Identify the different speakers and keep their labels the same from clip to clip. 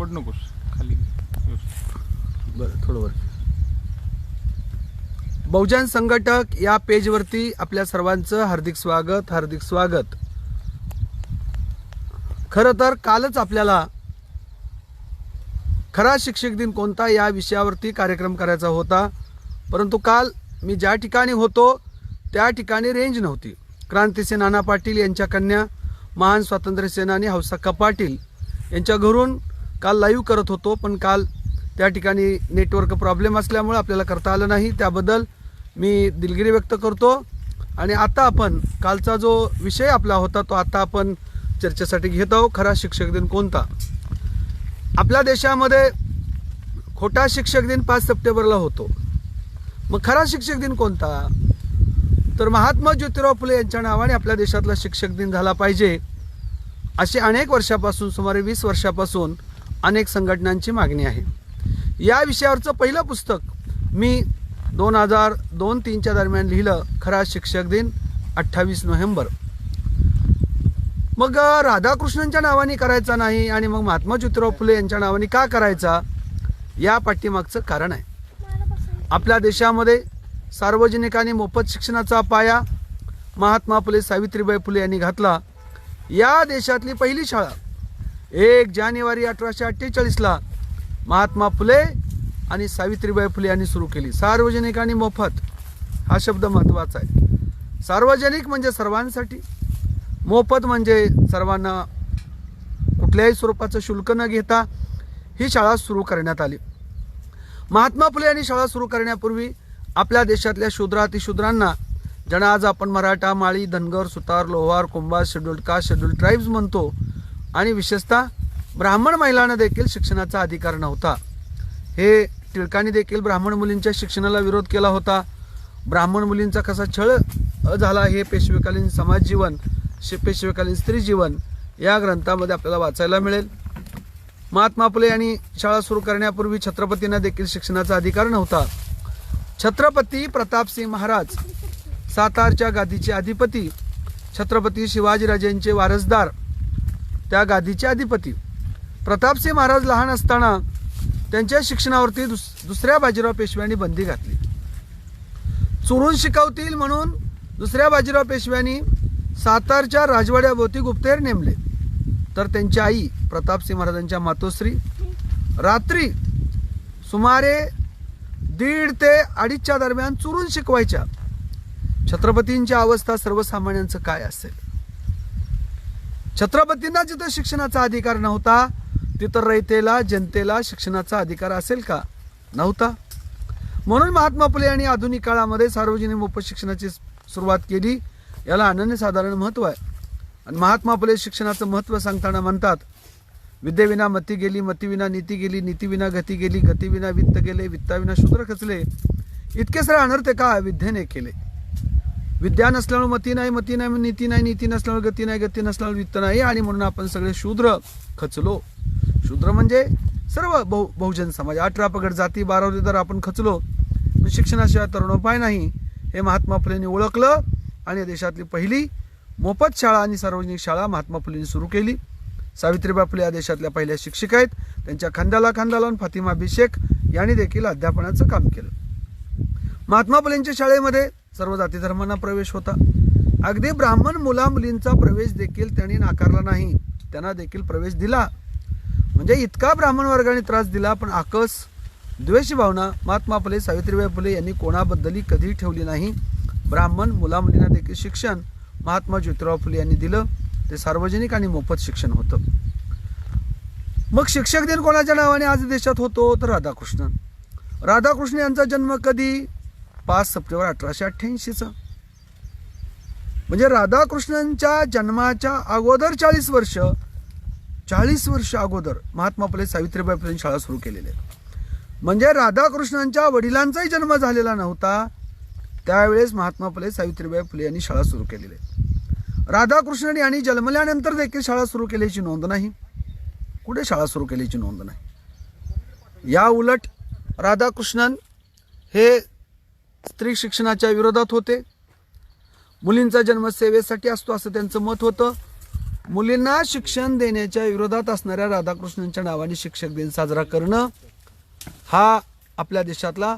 Speaker 1: वर नकोस, खाली
Speaker 2: बरं थोडं वर. बहुजन संघटक या पेजवरती आपल्या सर्वांचं हार्दिक स्वागत, हार्दिक स्वागत. खरं तर कालच आपल्याला खरा शिक्षक दिन कोणता या विषयावरती कार्यक्रम करायचा होता, परंतु काल मी ज्या ठिकाणी होतो त्या ठिकाणी रेंज नव्हती. क्रांतिसिंह नाना पाटील यांच्या कन्या महान स्वातंत्र्य सेनानी हौसाक्का पाटील यांच्या घरून काल लाईव्ह करत होतो, पण काल त्या ठिकाणी नेटवर्क प्रॉब्लेम असल्यामुळे आपल्याला करता आलं नाही. त्याबद्दल मी दिलगिरी व्यक्त करतो. आणि आता आपण कालचा जो विषय आपला होता तो आता आपण चर्चेसाठी घेत आहोत. खरा शिक्षक दिन कोणता? आपल्या देशामध्ये खोटा शिक्षक दिन 5 सप्टेंबरला होतो. मग खरा शिक्षक दिन कोणता? तर महात्मा ज्योतिराव फुले यांच्या नावाने आपल्या देशातला शिक्षक दिन झाला पाहिजे अशी अनेक वर्षापासून, सुमारे 20 वर्षापासून अनेक संघटनांची मागणी आहे. या विषयावरचं पहिलं पुस्तक मी 2002-03च्या दरम्यान लिहिलं, खरा शिक्षक दिन 28 नोव्हेंबर. मग राधाकृष्णनच्या नावाने करायचा नाही आणि मग महात्मा ज्योतिराव फुले यांच्या नावाने का करायचा? या पाठीमागचं कारण आहे. आपल्या देशामध्ये सार्वजनिक आणि मोफत शिक्षणाचा पाया महात्मा फुले सावित्रीबाई फुले यांनी घातला. या देशातली पहिली शाळा 1 जानेवारी 1848ला महात्मा फुले आणि सावित्रीबाई फुले यांनी सुरू केली. सार्वजनिक आणि मोफत हा शब्द महत्त्वाचा आहे. सार्वजनिक म्हणजे सर्वांसाठी, मोफत म्हणजे सर्वांना कुठल्याही स्वरूपाचं शुल्क न घेता ही शाळा सुरू करण्यात आली. महात्मा फुले यांनी शाळा सुरू करण्यापूर्वी आपल्या देशातल्या शूद्रातिशूद्रांना, ज्यांना आज आपण मराठा, माळी, धनगर, सुतार, लोहार, कुंभार, शेड्यूल्ड कास्ट, शेड्यूल्ड ट्राईब्स म्हणतो, आणि विशेषतः ब्राह्मण महिलांना देखील शिक्षणाचा अधिकार नव्हता. हे टिळकांनी देखील ब्राह्मण मुलींच्या शिक्षणाला विरोध केला होता. ब्राह्मण मुलींचा कसा छळ झाला हे पेशवेकालीन समाज जीवन, पेशवेकालीन स्त्री जीवन या ग्रंथामध्ये आपल्याला वाचायला मिळेल. महात्मा फुले यांनी शाळा सुरू करण्यापूर्वी छत्रपतींना देखील शिक्षणाचा अधिकार नव्हता. छत्रपती प्रतापसिंह महाराज, सातारच्या गादीचे अधिपती, छत्रपती शिवाजीराजेंचे वारसदार, त्या गादीचे अधिपती. प्रतापसिंह महाराज लहान असताना त्यांच्या शिक्षणावरती दुसऱ्या बाजीराव पेशव्यांनी बंदी घातली. चोरून शिकवतील म्हणून दुसऱ्या बाजीराव पेशव्यांनी सातारच्या राजवाड्याभोवती गुप्तहेर नेमले. तर त्यांची आई प्रतापसिंह महाराजांच्या मातोश्री रात्री सुमारे 1:30 ते 2:30च्या दरम्यान चोरून शिकवायच्या. छत्रपतींची अवस्था सर्वसामान्यांचं काय असेल? छत्रपतींना जिथं शिक्षणाचा अधिकार नव्हता तिथं रयतेला, जनतेला शिक्षणाचा अधिकार असेल का? नव्हता. म्हणून महात्मा फुले यांनी आधुनिक काळामध्ये सार्वजनिक मोफत शिक्षणाची सुरुवात केली. याला अनन्यसाधारण महत्त्व आहे. आणि महात्मा फुले शिक्षणाचं महत्त्व सांगताना म्हणतात, विद्येविना मती गेली, मतीविना नीती गेली, नीतीविना गती गेली, गतीविना वित्त गेले, वित्ताविना शूद्र खचले. इतके सारे अनर्थ का विद्येने केले? विद्या नसल्यामुळे मती नाही, मती नाही नीती नाही, नीती नसल्यामुळे गती नाही, गती नसल्यामुळे वित्त नाही, आणि म्हणून आपण सगळे शूद्र खचलो. शूद्र म्हणजे सर्व बहुजन समाज, 18 पगड जाती, 12 दर आपण खचलो. शिक्षणाशिवाय तरुणोपाय नाही हे महात्मा फुलेंनी ओळखलं आणि देशातली पहिली मोफत शाळा आणि सार्वजनिक शाळा महात्मा फुलेंनी सुरू केली. सावित्रीबाई फुले या देशातल्या पहिल्या शिक्षिका आहेत. त्यांच्या खांद्याला खांदा लावून फातिमा बिशेक यांनी देखील अध्यापनाचं काम केलं. महात्मा फुलेंच्या शाळेमध्ये सर्व जाती धर्मांना प्रवेश होता. अगदी ब्राह्मण मुला मुलींचा प्रवेश देखील त्यांनी नाकारला नाही, त्यांना देखील प्रवेश दिला. म्हणजे इतका ब्राह्मण वर्गाने त्रास दिला, पण आकस द्वेषी भावना महात्मा फुले सावित्रीबाई फुले यांनी कोणाबद्दलही कधी ठेवली नाही. ब्राह्मण मुला मुलींना देखील शिक्षण महात्मा ज्योतिराव फुले यांनी दिलं. ते सार्वजनिक आणि मोफत शिक्षण होतं. मग शिक्षक दिन कोणाच्या नावाने आज देशात होतो? तर राधाकृष्णन. राधाकृष्ण यांचा जन्म कधी? 5 सप्टेंबर 1888चा. म्हणजे राधाकृष्णनच्या जन्माच्या अगोदर 40 वर्ष अगोदर महात्मा फुले सावित्रीबाई फुले शाळा सुरू केलेली आहे. म्हणजे राधाकृष्णनच्या वडिलांचाही जन्म झालेला नव्हता त्यावेळेस महात्मा फुले सावित्रीबाई फुले यांनी शाळा सुरू केलेली आहे. राधाकृष्णन यांनी जन्मल्यानंतर देखील शाळा सुरू केल्याची नोंद नाही. कुठे शाळा सुरू केल्याची नोंद नाही. या उलट राधाकृष्णन हे स्त्री शिक्षणाच्या विरोधात होते. मुलींचा जन्म सेवेसाठी असतो असं त्यांचं मत होतं. मुलींना शिक्षण देण्याच्या विरोधात असणाऱ्या राधाकृष्णांच्या नावाने शिक्षक दिन साजरा करणं हा आपल्या देशातला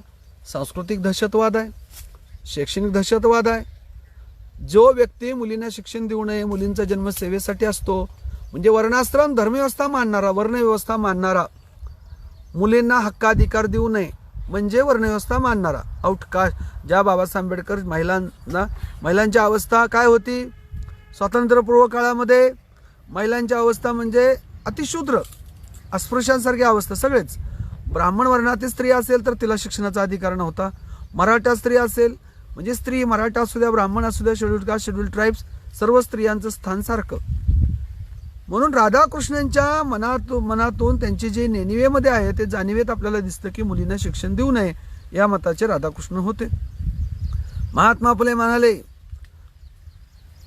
Speaker 2: सांस्कृतिक दहशतवाद आहे, शैक्षणिक दहशतवाद आहे. जो व्यक्ती मुलींना शिक्षण देऊ नये, मुलींचा जन्म सेवेसाठी असतो, म्हणजे वर्णाश्रम धर्मव्यवस्था मानणारा, वर्णव्यवस्था मानणारा, मुलींना हक्काधिकार देऊ नये म्हणजे वर्णव्यवस्था मानणारा, आउटकास्ट. ज्या बाबासाहेब आंबेडकर महिलांची अवस्था काय होती स्वातंत्र्यपूर्व काळामध्ये, महिलांची अवस्था म्हणजे अतिशूद्र अस्पृश्यांसारखी अवस्था. सगळेच ब्राह्मण वर्णातील स्त्री असेल तर तिला शिक्षणाचा अधिकार नव्हता, मराठा स्त्री असेल म्हणजे स्त्री, मराठा असू द्या, ब्राह्मण असू द्या, शेड्यूल्ड कास्ट, शेड्यूल्ड ट्राईब्स, सर्व स्त्रियांचं स्थान सारखं. म्हणून राधाकृष्णांच्या मनातून त्यांचे जे नेणिवेमध्ये आहे ते जाणिवेत आपल्याला दिसतं की मुलींना शिक्षण देऊ नये, या मताचे राधाकृष्ण होते. महात्मा फुले म्हणाले,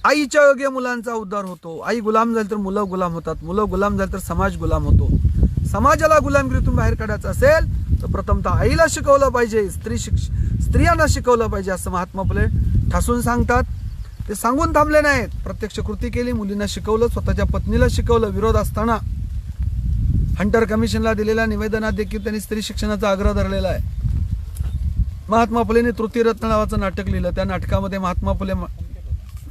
Speaker 2: आईच्या योग्य मुलांचा उद्धार होतो. आई गुलाम झाली तर मुलं गुलाम होतात, मुलं गुलाम झाली तर समाज गुलाम होतो. समाजाला गुलामगिरीतून बाहेर काढायचं असेल तर प्रथमतः आईला शिकवलं पाहिजे, स्त्रियांना शिकवलं पाहिजे, असं महात्मा फुले ठासून सांगतात. ते सांगून थांबले नाहीत, प्रत्यक्ष कृती केली, मुलींना शिकवलं, स्वतःच्या पत्नीला शिकवलं. विरोध असताना हंटर कमिशनला दिलेल्या निवेदनात देखील त्यांनी स्त्री शिक्षणाचा आग्रह धरलेला आहे. महात्मा फुलेंनी तृतीयरत्न नावाचं नाटक लिहिलं. त्या नाटकामध्ये महात्मा फुले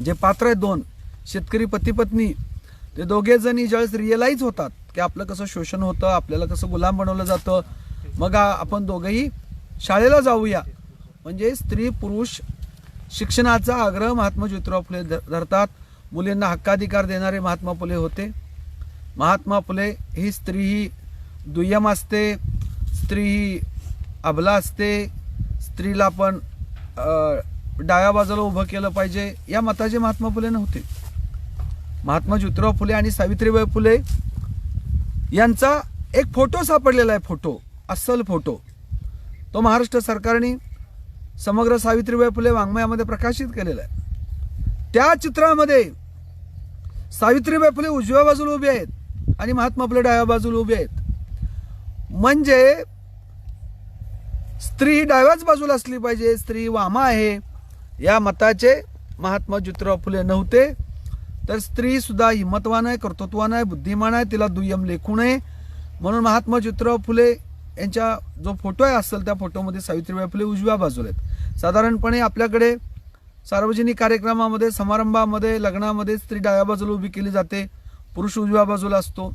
Speaker 2: जे पात्र आहेत, दोन शेतकरी पती पत्नी, ते दोघे जणी ज्यावेळेस रिअलाइज होतात की आपलं कसं शोषण होतं, आपल्याला कसं गुलाम बनवलं जातं, मग आपण दोघंही शाळेला जाऊया, म्हणजे स्त्री पुरुष शिक्षणाचा आग्रह महात्मा ज्योतिराव फुले धरतात. मुलींना हक्काधिकार देणारे महात्मा फुले होते. महात्मा फुले ही स्त्री ही दुय्यम असते, स्त्री ही अबला असते, स्त्रीला पण डाव्या बाजूला उभं केलं पाहिजे, या मताचे महात्मा फुले नव्हते. महात्मा ज्योतिराव फुले आणि सावित्रीबाई फुले यांचा एक फोटो सापडलेला आहे, फोटो, अस्सल फोटो. तो महाराष्ट्र सरकारने समग्र सावित्रीबाई फुले वाङ्मयामध्ये प्रकाशित केलेला आहे. त्या चित्रामध्ये सावित्रीबाई फुले उजव्या बाजूला उभे आहेत आणि महात्मा फुले डाव्या बाजूला उभे आहेत. म्हणजे स्त्री ही डाव्याच बाजूला असली पाहिजे, स्त्री वामा आहे, या मताचे महात्मा ज्योतिराव फुले नव्हते. तर स्त्री सुद्धा हिंमतवान आहे, कर्तृत्वान आहे, बुद्धिमान आहे, तिला दुय्यम लेखू नये म्हणून महात्मा ज्योतिराव फुले यांच्या जो फोटो आहे असेल त्या फोटोमध्ये सावित्रीबाई फुले उजव्या बाजूला आहेत. साधारणपणे आपल्याकडे सार्वजनिक कार्यक्रमामध्ये, समारंभामध्ये, लग्नामध्ये स्त्री डाव्या बाजूला उभी केली जाते, पुरुष उजव्या बाजूला असतो.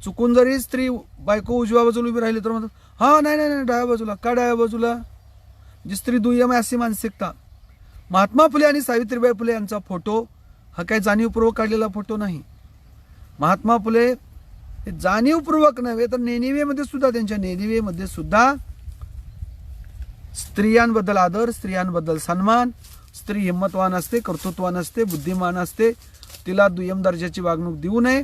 Speaker 2: चुकून जरी स्त्री बायको उजव्या बाजूला उभी राहिली तर म्हणतात हा नाही नाही नाही डाव्या बाजूला. का डाव्या बाजूला? जी स्त्री दुय्यम आहे अशी मानसिकता. महात्मा फुले आणि सावित्रीबाई फुले यांचा फोटो हा काही जाणीवपूर्वक काढलेला फोटो नाही. महात्मा फुले हे जाणीवपूर्वक नव्हे तर नेणिवेमध्ये सुद्धा, त्यांच्या नेणिवेमध्ये सुद्धा स्त्रियांबद्दल आदर, स्त्रियांबद्दल सन्मान, स्त्री हिंमतवान असते, कर्तृत्वान असते, बुद्धिमान असते, तिला दुय्यम दर्जाची वागणूक देऊ नये,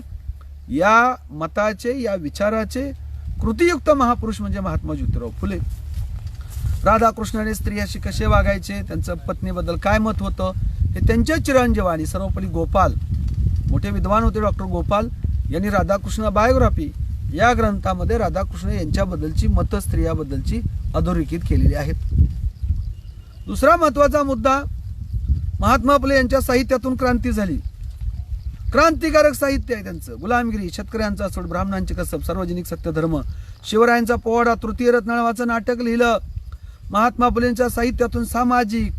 Speaker 2: या मताचे, या विचाराचे कृतीयुक्त महापुरुष म्हणजे महात्मा ज्योतिराव फुले. राधाकृष्णाने स्त्रियाशी कसे वागायचे, त्यांचं पत्नीबद्दल काय मत होतं, हे त्यांच्या चिरंजीव आणि सर्वपरी गोपाल, मोठे विद्वान होते डॉक्टर गोपाल यांनी राधाकृष्ण बायोग्राफी या ग्रंथामध्ये राधाकृष्ण यांच्याबद्दलची मतं, स्त्रियाबद्दलची अधोरेखित केलेली आहेत. दुसरा महत्वाचा मुद्दा, महात्मा फुले यांच्या साहित्यातून क्रांती झाली. क्रांतिकारक साहित्य आहे त्यांचं. गुलामगिरी, शेतकऱ्यांचा सोड, ब्राह्मणांची कसब, सार्वजनिक सत्यधर्म, शिवरायांचा पोवाडा, तृतीयरत्न नावाचं नाटक लिहिलं. महात्मा फुलेंच्या साहित्यातून सामाजिक,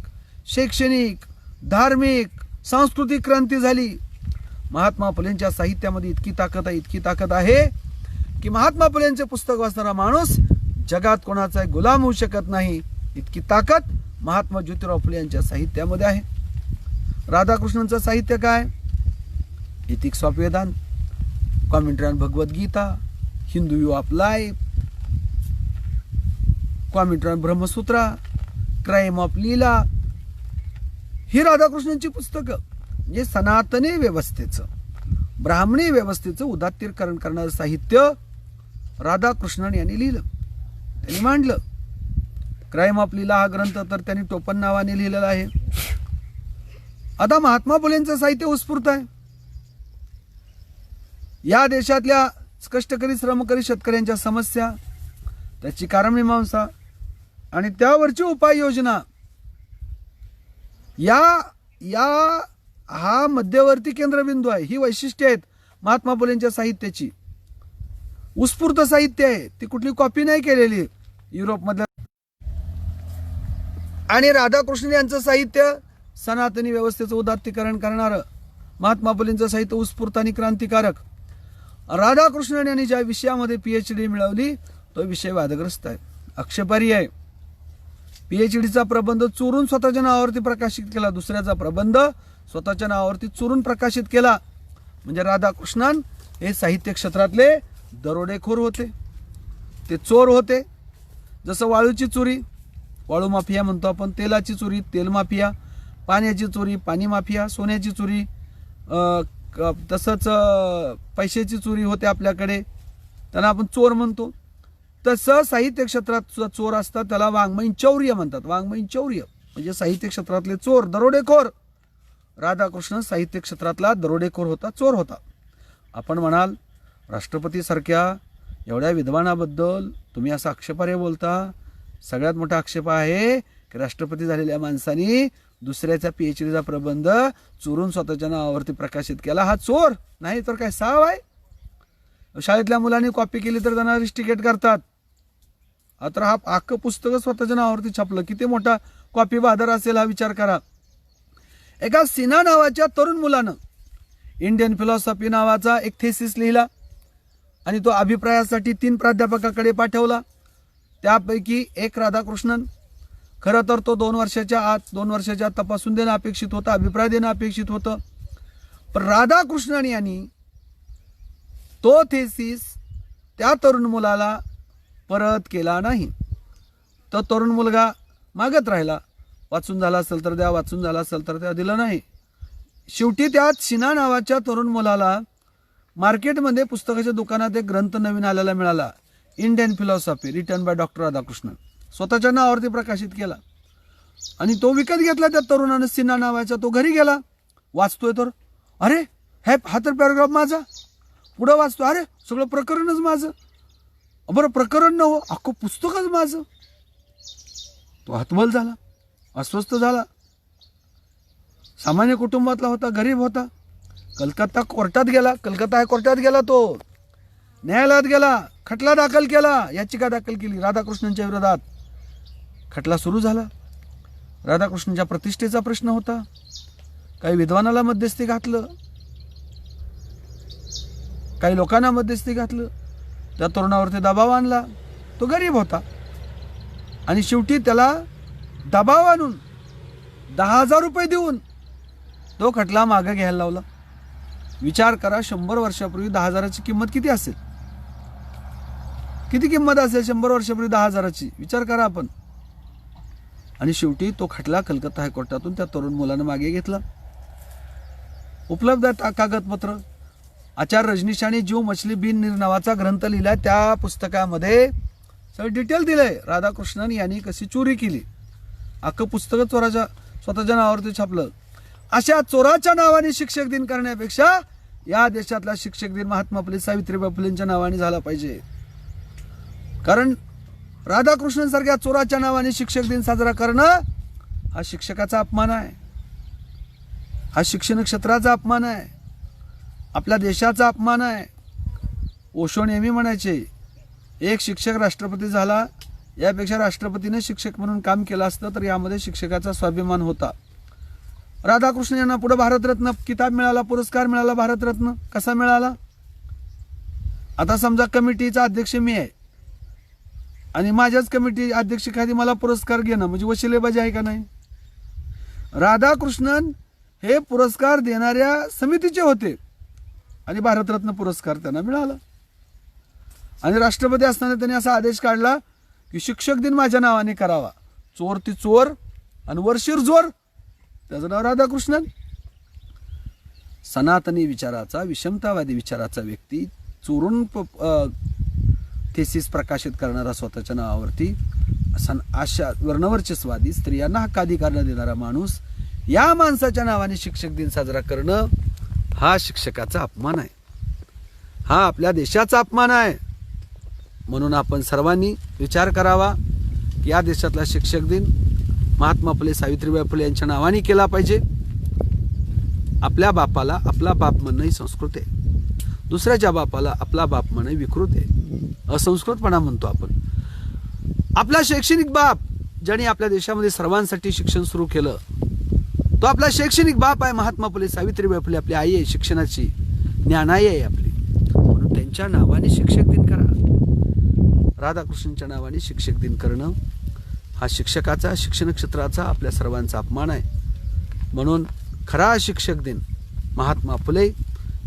Speaker 2: शैक्षणिक, धार्मिक, सांस्कृतिक क्रांती झाली. महात्मा फुलेंच्या साहित्यामध्ये इतकी ताकद आहे, इतकी ताकद आहे की महात्मा फुलेंचे पुस्तक वाचणारा माणूस जगात कोणाचा गुलाम होऊ शकत नाही, इतकी ताकद महात्मा ज्योतिराव फुले यांच्या साहित्यामध्ये आहे. राधाकृष्णांचं साहित्य काय? Ethics of Vedanta, commentary on Bhagavad Gita, Hindu view of life, commentary on Brahmasutra, crime of Leela, ही राधाकृष्णांची पुस्तकं. म्हणजे सनातनी व्यवस्थेचं, ब्राह्मणी व्यवस्थेचं उदात्तीकरण करणारं साहित्य राधाकृष्णन यांनी लिहिलं, त्यांनी मांडलं. क्राईम ऑफ लीला हा ग्रंथ तर त्यांनी टोपण नावाने लिहिलेला आहे. आता महात्मा फुलेंचं साहित्य उत्स्फूर्त आहे. या देशातल्या कष्टकरी, श्रमकरी शेतकऱ्यांच्या समस्या, त्याची कारणमीमांसा आणि त्यावरची उपाययोजना, या हा मध्यवर्ती केंद्रबिंदू आहे. ही वैशिष्ट्ये आहेत महात्मा फुलेंच्या साहित्याची उत्स्फूर्त साहित्य आहे, ती कुठली कॉपी नाही केलेली युरोपमधल्या. आणि राधाकृष्णन यांचं साहित्य सनातनी व्यवस्थेचं उदात्तीकरण करणारं, महात्मा फुलेंचं साहित्य उत्स्फूर्त आणि क्रांतिकारक. राधाकृष्णन यांनी ज्या विषयामध्ये PhD मिळवली तो विषय वादग्रस्त आहे, आक्षेपार्ह आहे. PhDचा प्रबंध चोरून स्वतःच्या नावावरती प्रकाशित केला, दुसऱ्याचा प्रबंध स्वतःच्या नावावरती चोरून प्रकाशित केला. म्हणजे राधाकृष्णन हे साहित्य क्षेत्रातले दरोडेखोर होते, ते चोर होते. जसं वाळूची चोरी, वाळू माफिया म्हणतो आपण, तेलाची चोरी, तेल माफिया, पाण्याची चोरी, पाणी माफिया, सोन्याची चोरी, तसंच पैशाची चोरी होते आपल्याकडे, त्यांना आपण चोर म्हणतो. तसं साहित्य क्षेत्रात सुद्धा चोर असतात, त्याला वाङ्मयीन चौर्य म्हणतात. वाङ्मयीन चौर्य म्हणजे साहित्य क्षेत्रातले चोर, दरोडेखोर. राधाकृष्ण साहित्य क्षेत्रातला दरोडेखोर होता, चोर होता. आपण म्हणाल राष्ट्रपतीसारख्या एवढ्या विद्वानाबद्दल तुम्ही असा आक्षेपार्ह बोलता. सगळ्यात मोठा आक्षेप आहे की राष्ट्रपती झालेल्या माणसानी दुसऱ्याचा PhDचा प्रबंध चोरून स्वतःच्या नावावरती प्रकाशित केला. हा चोर नाही तर काय साव आहे. शाळेतल्या मुलांनी कॉपी केली तर त्यांना रिस्टिकेट करतात. आता हा अख्खं पुस्तक स्वतःच्या नावावरती छापलं, किती मोठा कॉपी बहादर असेल हा विचार करा. एका सिन्हा नावाच्या तरुण मुलानं इंडियन फिलॉसॉफी नावाचा एक थेसिस लिहिला आणि तो अभिप्रायासाठी 3 प्राध्यापकाकडे पाठवला. त्यापैकी एक राधाकृष्णन. खरं तर तो 2 वर्षाच्या आत तपासून देणं अपेक्षित होतं, अभिप्राय देणं अपेक्षित होतं. पण राधाकृष्णन यांनी तो थेसिस त्या तरुण मुलाला परत केला नाही. तो तरुण मुलगा मागत राहिला, वाचून झाला असेल तर द्या, वाचून झाला असेल तर त्या दिलं नाही. शेवटी त्या सिन्हा नावाच्या तरुण मुलाला मार्केटमध्ये पुस्तकाच्या दुकानात एक ग्रंथ नवीन आलेला मिळाला, Indian philosophy written by doctor Radhakrishnan, स्वतःच्या नावावरती प्रकाशित केला. आणि तो विकत घेतला त्या तरुणानं, सिन्हा नावाचा. तो घरी गेला, वाचतोय तर अरे हा तर पॅराग्राफ माझा. पुढं वाचतो, अरे सगळं प्रकरणच माझं. बरं प्रकरण न हो, अख्खं पुस्तकच माझं. तो हतबल झाला, अस्वस्थ झाला. सामान्य कुटुंबातला होता, गरीब होता. कलकत्ता हायकोर्टात गेला, तो न्यायालयात गेला, खटला दाखल केला, याचिका दाखल केली राधाकृष्णनच्या विरोधात. खटला सुरू झाला. राधाकृष्णनच्या प्रतिष्ठेचा प्रश्न होता. काही विद्वानाला मध्यस्थी घातलं, काही लोकांना मध्यस्थी घातलं, त्या तरुणावरती दबाव आणला. तो गरीब होता आणि शेवटी त्याला दबाव आणून 10,000 रुपये देऊन तो खटला मागे घ्यायला लावला. विचार करा, 100 वर्षापूर्वी 10,000ची किंमत किती असेल? किती किंमत असेल 100 वर्षापूर्वी 10,000ची? विचार करा आपण. आणि शेवटी तो खटला कलकत्ता हायकोर्टातून त्या तरुण मुलानं मागे घेतला. उपलब्ध आहे कागदपत्र. आचार्य रजनीशाने जीव मछली बिन नीर नावाचा ग्रंथ लिहिला, त्या पुस्तकामध्ये सगळं डिटेल दिलंय राधाकृष्णन यांनी कशी चोरी केली. अख्खं पुस्तक स्वतःच्या नावावरती छापलं. अशा चोराच्या नावाने शिक्षक दिन करण्यापेक्षा या देशातला शिक्षक दिन महात्मा फुले, सावित्रीबाई फुलेंच्या नावाने झाला पाहिजे. कारण राधाकृष्णन सारख्या चोराच्या नावाने शिक्षक दिन साजरा करणं हा शिक्षकाचा अपमान आहे, हा शिक्षण क्षेत्राचा अपमान आहे, आपल्या देशाचा अपमान आहे. ओशो नेहमी म्हणायचे, एक शिक्षक राष्ट्रपती झाला यापेक्षा राष्ट्रपतीने शिक्षक म्हणून काम केलं असतं तर यामध्ये शिक्षकाचा स्वाभिमान होता. राधाकृष्णन यांना पुढे भारतरत्न किताब मिळाला, पुरस्कार मिळाला. भारतरत्न कसा मिळाला? आता समजा कमिटीचा अध्यक्ष मी आहे आणि माझ्याच कमिटी अध्यक्षाखाली मला पुरस्कार घेणं म्हणजे वशिलेबाजी आहे का नाही? राधाकृष्णन हे पुरस्कार देणाऱ्या समितीचे होते आणि भारतरत्न पुरस्कार त्यांना मिळाला. आणि राष्ट्रपती असताना त्यांनी असा आदेश काढला की शिक्षक दिन माझ्या नावाने करावा. चोर ती चोर आणि वर शिरजोर, त्याचं नाव राधाकृष्णन. सनातनी विचाराचा, विषमतावादी विचाराचा व्यक्ती, चोरून थेसिस प्रकाशित करणारा स्वतःच्या नावावरती, अशा वर्णवर्चस्वादी स्त्रियांना हक्काधिकार न देणारा माणूस, या माणसाच्या नावाने शिक्षक दिन साजरा करणं हा शिक्षकाचा अपमान आहे, हा आपल्या देशाचा अपमान आहे. म्हणून आपण सर्वांनी विचार करावा की या देशातला शिक्षक दिन महात्मा फुले, सावित्रीबाई फुले यांच्या नावाने केला पाहिजे. आपल्या बापाला आपला बाप म्हणणं ही संस्कृती आहे. दुसऱ्याच्या बापाला आपला बाप म्हणे विकृत आहे, असंस्कृतपणा म्हणतो आपण. आपला शैक्षणिक बाप ज्याने आपल्या देशामध्ये सर्वांसाठी शिक्षण सुरू केलं, तो आपला शैक्षणिक बाप आहे. महात्मा फुले, सावित्रीबाई फुले आपली आई आहे, शिक्षणाची ज्ञानाई आहे आपली. म्हणून त्यांच्या नावाने शिक्षक दिन करा. राधाकृष्णांच्या नावाने शिक्षक दिन करणं हा शिक्षकाचा, शिक्षण क्षेत्राचा, आपल्या सर्वांचा अपमान आहे. म्हणून खरा शिक्षक दिन महात्मा फुले,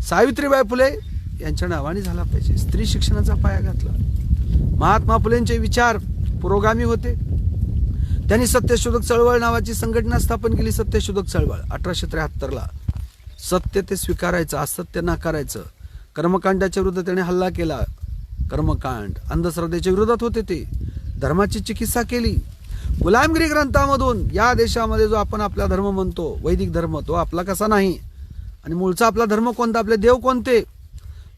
Speaker 2: सावित्रीबाई फुले यांच्या नावाने झाला पाहिजे. स्त्री शिक्षणाचा पाया घातला. महात्मा फुलेंचे विचार पुरोगामी होते. त्यांनी सत्यशोधक चळवळ नावाची संघटना स्थापन केली. सत्यशोधक चळवळ 1873ला. सत्य ते स्वीकारायचं, असत्य नाकारायचं. कर्मकांडाच्या विरुद्ध त्याने हल्ला केला. कर्मकांड अंधश्रद्धेच्या विरोधात होते ते. धर्माची चिकित्सा केली. गुलामगिरी ग्रंथामधून या देशामध्ये जो आपण आपला धर्म म्हणतो, वैदिक धर्म, तो आपला कसा नाही आणि मूळचा आपला धर्म कोणता, आपले देव कोणते?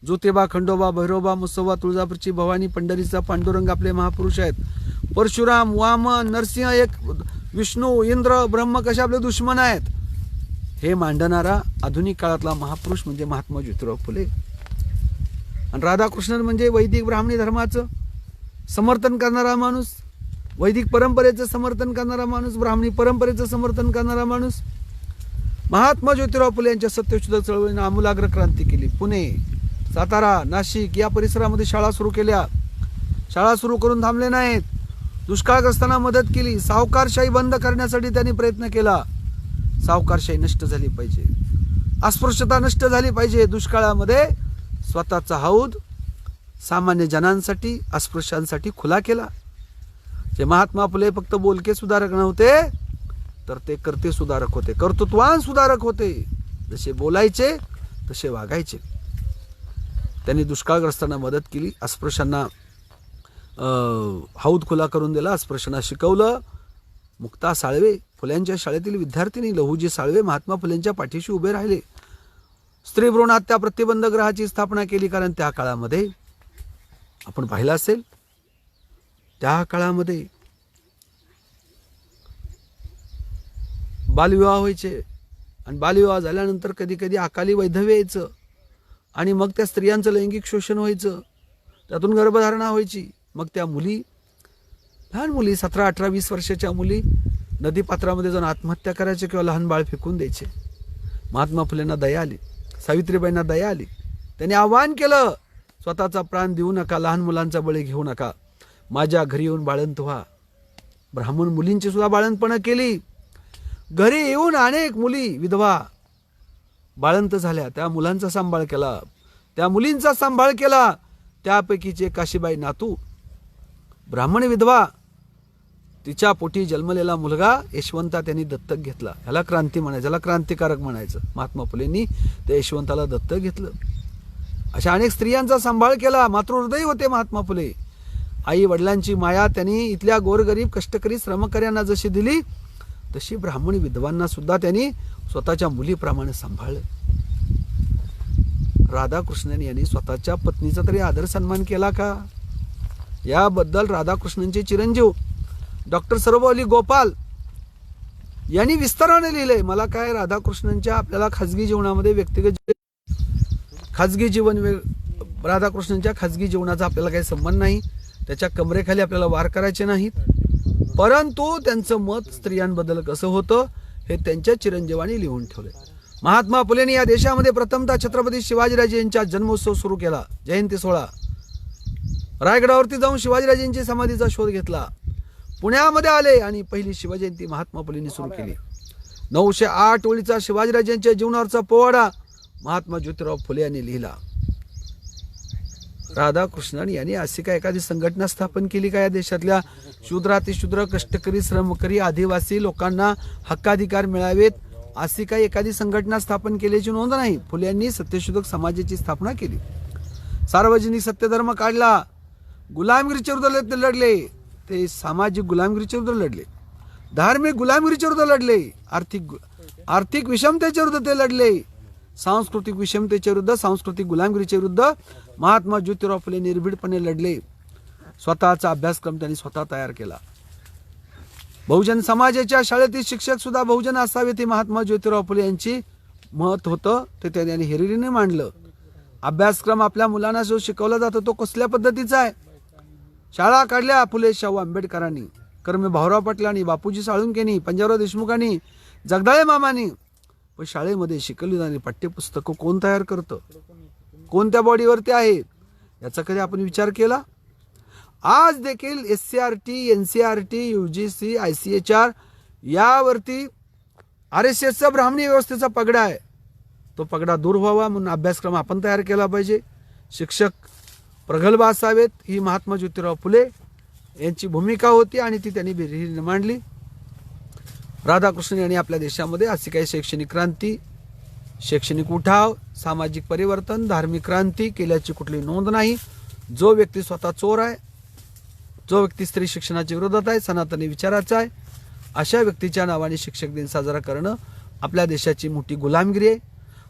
Speaker 2: ज्योतिबा, खंडोबा, भैरोबा, मुसोबा, तुळजापूरची भवानी, पंढरीचा पांडुरंग आपले महापुरुष आहेत. परशुराम, वामन, नरसिंह, एक विष्णू, इंद्र, ब्रह्म कसे आपले दुश्मन आहेत, हे मांडणारा आधुनिक काळातला महापुरुष म्हणजे महात्मा ज्योतिराव फुले. आणि राधाकृष्णन म्हणजे वैदिक ब्राह्मणी धर्माचं समर्थन करणारा माणूस, वैदिक परंपरेचं समर्थन करणारा माणूस, ब्राह्मणी परंपरेचं समर्थन करणारा माणूस. महात्मा ज्योतिराव फुले यांच्या सत्यशोधक चळवळीने आमूलाग्र क्रांती केली. पुणे, सातारा, नाशिक या परिसरामध्ये शाळा सुरू केल्या. शाळा सुरू करून थांबले नाहीत. दुष्काळग्रस्तांना मदत केली. सावकारशाही बंद करण्यासाठी त्यांनी प्रयत्न केला. सावकारशाही नष्ट झाली पाहिजे, अस्पृश्यता नष्ट झाली पाहिजे. दुष्काळामध्ये स्वतःचा हौद सामान्य जनांसाठी, अस्पृश्यांसाठी खुला केला. जे महात्मा फुले फक्त बोलके सुधारक नव्हते, तर ते कर्ते सुधारक होते, कर्तृत्वान सुधारक होते. जसे बोलायचे तसे वागायचे. त्यांनी दुष्काळग्रस्तांना मदत केली. अस्पृश्यांना हौद खुला करून दिला. अस्पृश्यांना शिकवलं. मुक्ता साळवे, फुल्यांच्या शाळेतील विद्यार्थिनी लहुजी साळवे महात्मा फुलेंच्या पाठीशी उभे राहिले. स्त्री भ्रूण हत्या प्रतिबंध गृहाची स्थापना केली. कारण त्या काळामध्ये आपण पाहिलं असेल, त्या काळामध्ये बालविवाह व्हायचे आणि बालविवाह झाल्यानंतर कधी कधी अकाली वैधव्य यायचं आणि मग त्या स्त्रियांचं लैंगिक शोषण व्हायचं. त्यातून गर्भधारणा व्हायची. मग त्या मुली, लहान मुली 17, 18, 20 वर्षाच्या मुली नदीपात्रामध्ये जाऊन आत्महत्या करायचे किंवा लहान बाळ फेकून द्यायचे. महात्मा फुलेंना दया आली, सावित्रीबाईंना दया आली. त्यांनी आवाहन केलं, स्वतःचा प्राण देऊ नका, लहान मुलांचा बळी घेऊ नका, माझ्या घरी येऊन बाळंत व्हा. ब्राह्मण मुलींची सुद्धा बाळंतपणं केली. घरी येऊन अनेक मुली विधवा बाळंत झाल्या. त्या मुलांचा सांभाळ केला, त्या मुलींचा सांभाळ केला. त्यापैकीचे काशीबाई नातू ब्राह्मण विधवा, तिच्या पोटी जन्मलेला मुलगा यशवंता त्यांनी दत्तक घेतला. ह्याला क्रांती म्हणायचं, ह्याला क्रांतिकारक म्हणायचं. महात्मा फुलेंनी त्या यशवंताला दत्तक घेतलं. अशा अनेक स्त्रियांचा सांभाळ केला. मातृहृदयी होते महात्मा फुले. आई वडिलांची माया त्यांनी इथल्या गोरगरीब कष्टकरी श्रमकर्यांना जशी दिली, तशी ब्राह्मणी विधवांना सुद्धा त्यांनी स्वतःच्या मुलीप्रमाणे सांभाळलं. राधाकृष्णन यांनी स्वतःच्या पत्नीचा तरी आदर सन्मान केला का? याबद्दल राधाकृष्णनचे चिरंजीव डॉक्टर सर्वपल्ली गोपाल यांनी विस्ताराने लिहिलंय. मला काय राधाकृष्णनच्या आपल्याला खाजगी जीवनामध्ये व्यक्तिगत खाजगी जीवन, राधाकृष्णनच्या खाजगी जीवनाचा आपल्याला काही संबंध नाही. त्याच्या कमरेखाली आपल्याला वार करायचे नाहीत. परंतु त्यांचं मत स्त्रियांबद्दल कसं होतं हे त्यांच्या चिरंजीवांनी लिहून ठेवले. महात्मा फुलेंनी या देशामध्ये प्रथमतः छत्रपती शिवाजीराजे यांचा जन्मोत्सव सुरू केला, जयंती सोहळा. रायगडावरती जाऊन शिवाजीराजेंची समाधीचा शोध घेतला. पुण्यामध्ये आले आणि पहिली शिवजयंती महात्मा फुलेंनी सुरू केली. 908 ओळीचा शिवाजीराजेंच्या जीवनावरचा पोवाडा महात्मा ज्योतिराव फुले यांनी लिहिला. राधाकृष्णन यांनी अशी काय एखादी संघटना स्थापन केली का या देशातल्या शूद्रातिशूद्र, कष्टकरी, श्रमकरी, आदिवासी लोकांना हक्काधिकार मिळावेत अशी काही एखादी संघटना स्थापन केल्याची नोंद नाही. फुले यांनी सत्यशोधक समाजाची स्थापना केली. सार्वजनिक सत्यधर्म काढला. गुलामगिरीच्या विरुद्ध लढले. ते सामाजिक गुलामगिरीच्या विरुद्ध लढले, धार्मिक गुलामगिरीच्या विरुद्ध लढले, आर्थिक विषमतेच्या विरुद्ध ते लढले, सांस्कृतिक विषमतेच्या विरुद्ध, सांस्कृतिक गुलामगिरीच्या विरुद्ध महात्मा ज्योतिराव फुले निर्भीडपणे लढले. स्वतःचा अभ्यासक्रम त्यांनी स्वतः तयार केला. बहुजन समाजाच्या शाळेतील शिक्षक सुद्धा बहुजन असावेत हे महात्मा ज्योतिराव फुले यांची मत होतं. ते त्यांनी हिरिरीने मांडलं. अभ्यासक्रम आपल्या मुलांना जो शिकवला जातो तो कसल्या पद्धतीचा आहे? शाळा काढल्या फुले शाहू आंबेडकरांनी, कर्मे भाऊराव पाटलांनी, बापूजी साळुंखेनी, पंजाबराव देशमुखांनी, जगदाळे मामांनी. पण शाळेमध्ये शिकवली जाणारी पाठ्यपुस्तकं कोण तयार करतं? कोणत्या बॉडीवरती आहेत याचा कधी आपण विचार केला? आज देखील SCRT, NCRT, UGC, ICHR यावरती RSSचा ब्राह्मणी व्यवस्थेचा पगडा आहे. तो पगडा दूर व्हावा म्हणून अभ्यासक्रम आपण तयार केला पाहिजे. शिक्षक प्रगल्भ असावेत ही महात्मा ज्योतिराव फुले यांची भूमिका होती आणि ती त्यांनी बिरहिण मांडली. राधाकृष्ण यांनी आपल्या देशामध्ये अशी काही शैक्षणिक क्रांती, शैक्षणिक उठाव, सामाजिक परिवर्तन, धार्मिक क्रांती केल्याची कुठली नोंद नाही. जो व्यक्ती स्वतः चोर आहे, जो व्यक्ती स्त्री शिक्षणाच्या विरोधात आहे, सनातनी विचाराचा आहे, अशा व्यक्तीच्या नावाने शिक्षक दिन साजरा करणं आपल्या देशाची मोठी गुलामगिरी आहे.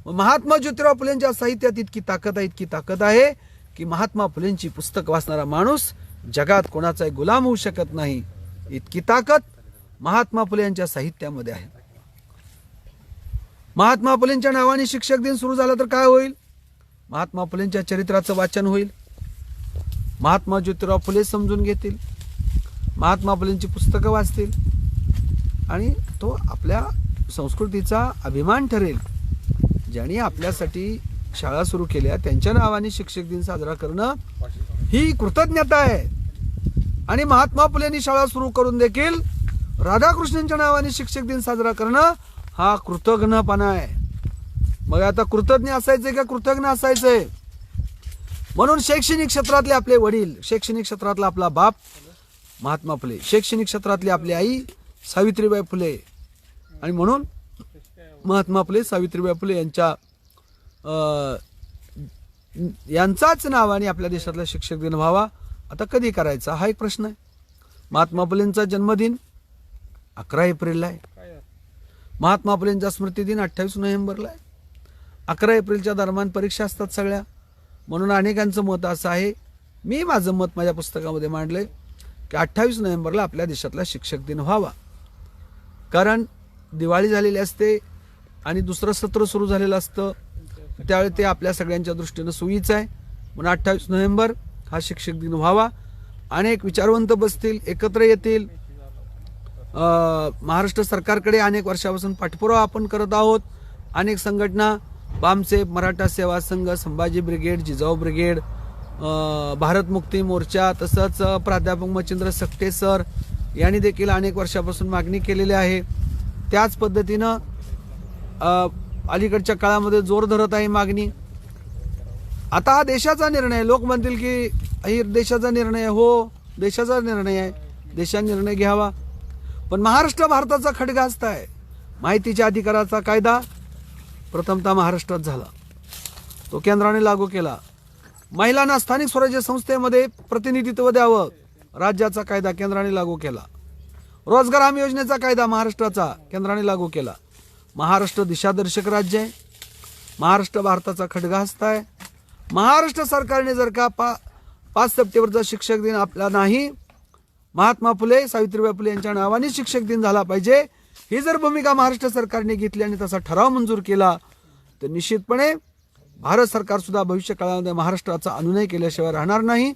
Speaker 2: महात्मा ज्योतिराव फुलेंच्या साहित्यात इतकी ताकद आहे की महात्मा फुलेंची पुस्तक वाचणारा माणूस जगात कोणाचाही गुलाम होऊ शकत नाही. इतकी ताकद महात्मा फुले यांच्या साहित्यामध्ये आहे. महात्मा फुलेंच्या नावाने शिक्षक दिन सुरू झाला तर काय होईल? महात्मा फुलेंच्या चरित्राचं वाचन होईल, महात्मा ज्योतिराव फुले समजून घेतील, महात्मा फुलेंची पुस्तकं वाचतील आणि तो आपल्या संस्कृतीचा अभिमान ठरेल. ज्यांनी आपल्यासाठी शाळा सुरू केल्या त्यांच्या नावाने शिक्षक दिन साजरा करणं ही कृतज्ञता आहे. आणि महात्मा फुलेंनी शाळा सुरू करून देखील राधाकृष्णांच्या नावाने शिक्षक दिन साजरा करणं हा कृतज्ञपणा आहे. मग आता कृतज्ञ असायचंय का कृतज्ञ असायचंय? म्हणून शैक्षणिक क्षेत्रातले आपले वडील, शैक्षणिक क्षेत्रातला आपला बाप महात्मा फुले, शैक्षणिक क्षेत्रातली आपली आई सावित्रीबाई फुले आणि म्हणून महात्मा फुले, सावित्रीबाई फुले यांचाच नावाने आपल्या देशातला शिक्षक दिन व्हावा. आता कधी करायचा हा एक प्रश्न आहे. महात्मा फुलेंचा जन्मदिन 11 एप्रिलला आहे. महात्मा फुलेंचा स्मृती दिन 28 नोव्हेंबरला आहे. 11 एप्रिलच्या दरम्यान परीक्षा असतात सगळ्या. म्हणून अनेकांचं मत असं आहे, मी माझं मत माझ्या पुस्तकामध्ये मांडलंय की 28 नोव्हेंबरला आपल्या देशातला शिक्षक दिन व्हावा. कारण दिवाळी झालेली असते आणि दुसरं सत्र सुरू झालेलं असतं, त्यावेळी ते आपल्या सगळ्यांच्या दृष्टीनं सोयीचं आहे. म्हणून 28 नोव्हेंबर हा शिक्षक दिन व्हावा. अनेक विचारवंत बसतील, एकत्र येतील. महाराष्ट्र सरकारकडे अनेक वर्षापासून पाठपुरावा आपण करत आहोत. अनेक संघटना, बामसेफ, मराठा सेवा संघ, संभाजी ब्रिगेड, जिजाऊ ब्रिगेड, भारत मुक्ती मोर्चा, तसंच प्राध्यापक मच्छिंद्र सकटे सर यांनी देखील अनेक वर्षापासून मागणी केलेली आहे. त्याच पद्धतीनं अलीकडच्या काळामध्ये जोर धरत आहे मागणी. आता हा देशाचा निर्णय. लोक म्हणतील की ही देशाचा निर्णय, हो देशाचा निर्णय आहे, देशाने निर्णय घ्यावा. पण महाराष्ट्र भारताचा खडगास्त आहे. माहितीच्या अधिकाराचा कायदा प्रथमतः महाराष्ट्रात झाला, तो केंद्राने लागू केला. महिलांना स्थानिक स्वराज्य संस्थेमध्ये प्रतिनिधित्व द्यावं, राज्याचा कायदा केंद्राने लागू केला. रोजगार हमी योजनेचा कायदा महाराष्ट्राचा केंद्राने लागू केला. महाराष्ट्र दिशादर्शक राज्य आहे. महाराष्ट्र भारताचा खडगास्त आहे. महाराष्ट्र सरकारने जर का 5 सप्टेंबरचा शिक्षक दिन आपला नाही, महात्मा फुले, सावित्रीबाई फुले यांच्या नावाने शिक्षक दिन झाला पाहिजे, ही जर भूमिका महाराष्ट्र सरकारने घेतली आणि तसा ठराव मंजूर केला तर निश्चितपणे भारत सरकार सुद्धा भविष्य काळामध्ये महाराष्ट्राचा अनुनय केल्याशिवाय राहणार नाही.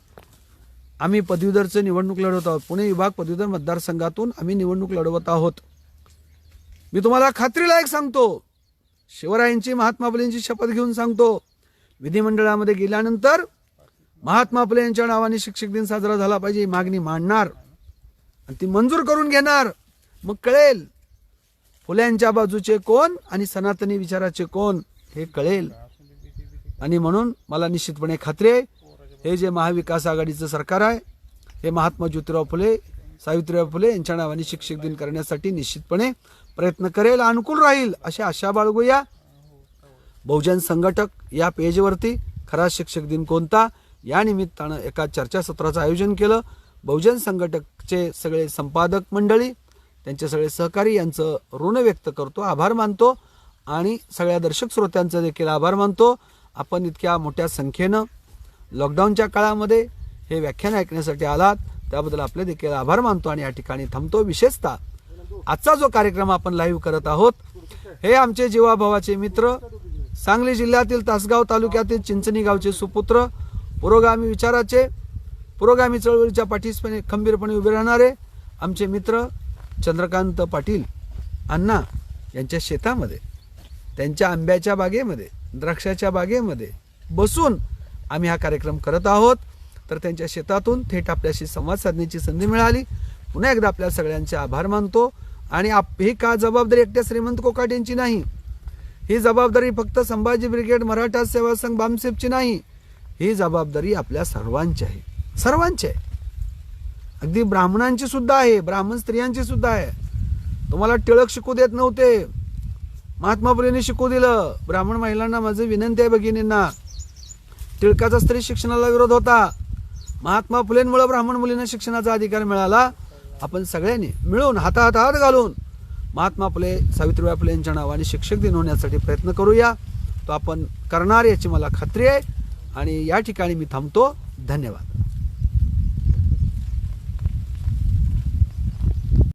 Speaker 2: आम्ही पदवीधरचं निवडणूक लढवत आहोत. पुणे विभाग पदवीधर मतदारसंघातून आम्ही निवडणूक लढवत आहोत. मी तुम्हाला खात्रीलायक सांगतो, शिवरायांची, महात्मा फुलेंची शपथ घेऊन सांगतो, विधिमंडळामध्ये गेल्यानंतर महात्मा फुले यांच्या नावाने शिक्षक दिन साजरा झाला पाहिजे ही मागणी मांडणार आणि ती मंजूर करून घेणार. मग कळेल फुल्यांच्या बाजूचे कोण आणि सनातनी विचाराचे कोण हे कळेल. आणि म्हणून मला निश्चितपणे खात्री आहे, हे जे महाविकास आघाडीचं सरकार आहे हे महात्मा ज्योतिराव फुले, सावित्रीबाई फुले यांच्या नावाने शिक्षक दिन करण्यासाठी निश्चितपणे प्रयत्न करेल, अनुकूल राहील अशी आशा बाळगूया. बहुजन संघटक या पेजवरती खरा शिक्षक दिन कोणता या निमित्तानं एका चर्चासत्राचं आयोजन केलं. बहुजन संघटकचे सगळे संपादक मंडळी, त्यांचे सगळे सहकारी यांचं ऋण व्यक्त करतो, आभार मानतो आणि सगळ्या दर्शक श्रोत्यांचं देखील आभार मानतो. आपण इतक्या मोठ्या संख्येनं लॉकडाऊनच्या काळामध्ये हे व्याख्यान ऐकण्यासाठी आलात त्याबद्दल आपले देखील आभार मानतो आणि या ठिकाणी थांबतो. विशेषतः आजचा जो कार्यक्रम आपण लाईव्ह करत आहोत हे आमचे जीवाभावाचे मित्र सांगली जिल्ह्यातील तासगाव तालुक्यातील चिंचणी गावचे सुपुत्र, पुरोगामी विचाराचे, पुरोगामी चळवळीच्या पाठीशी खंबीरपणे उभे राहणारे आमचे मित्र चंद्रकांत पाटील अण्णा यांच्या शेतामध्ये, त्यांच्या आंब्याच्या बागेमध्ये, द्राक्षाच्या बागेमध्ये बसून आम्ही हा कार्यक्रम करत आहोत. तर त्यांच्या शेतातून थेट आपल्याशी संवाद साधण्याची संधी मिळाली. पुन्हा एकदा आपल्या सगळ्यांचे आभार मानतो. आणि ही का जबाबदारी एकट्या श्रीमंत कोकाटे यांची नाही, ही जबाबदारी फक्त संभाजी ब्रिगेड, मराठा सेवा संघ, बामसेपची नाही, ही जबाबदारी आपल्या सर्वांची आहे, सर्वांची आहे. अगदी ब्राह्मणांची सुद्धा आहे, ब्राह्मण स्त्रियांची सुद्धा आहे. तुम्हाला टिळक शिकू देत नव्हते, महात्मा फुलेंनी शिकू दिलं. ब्राह्मण महिलांना माझी विनंती आहे भगिनींना, टिळकाचा स्त्री शिक्षणाला विरोध होता, महात्मा फुलेंमुळे ब्राह्मण मुलींना शिक्षणाचा अधिकार मिळाला. आपण सगळ्यांनी मिळून हातात हात घालून महात्मा फुले, सावित्रीबाई फुले यांच्या नावाने शिक्षक दिन होण्यासाठी प्रयत्न करूया. तो आपण करणार याची मला खात्री आहे. आणि या ठिकाणी मी थांबतो. धन्यवाद.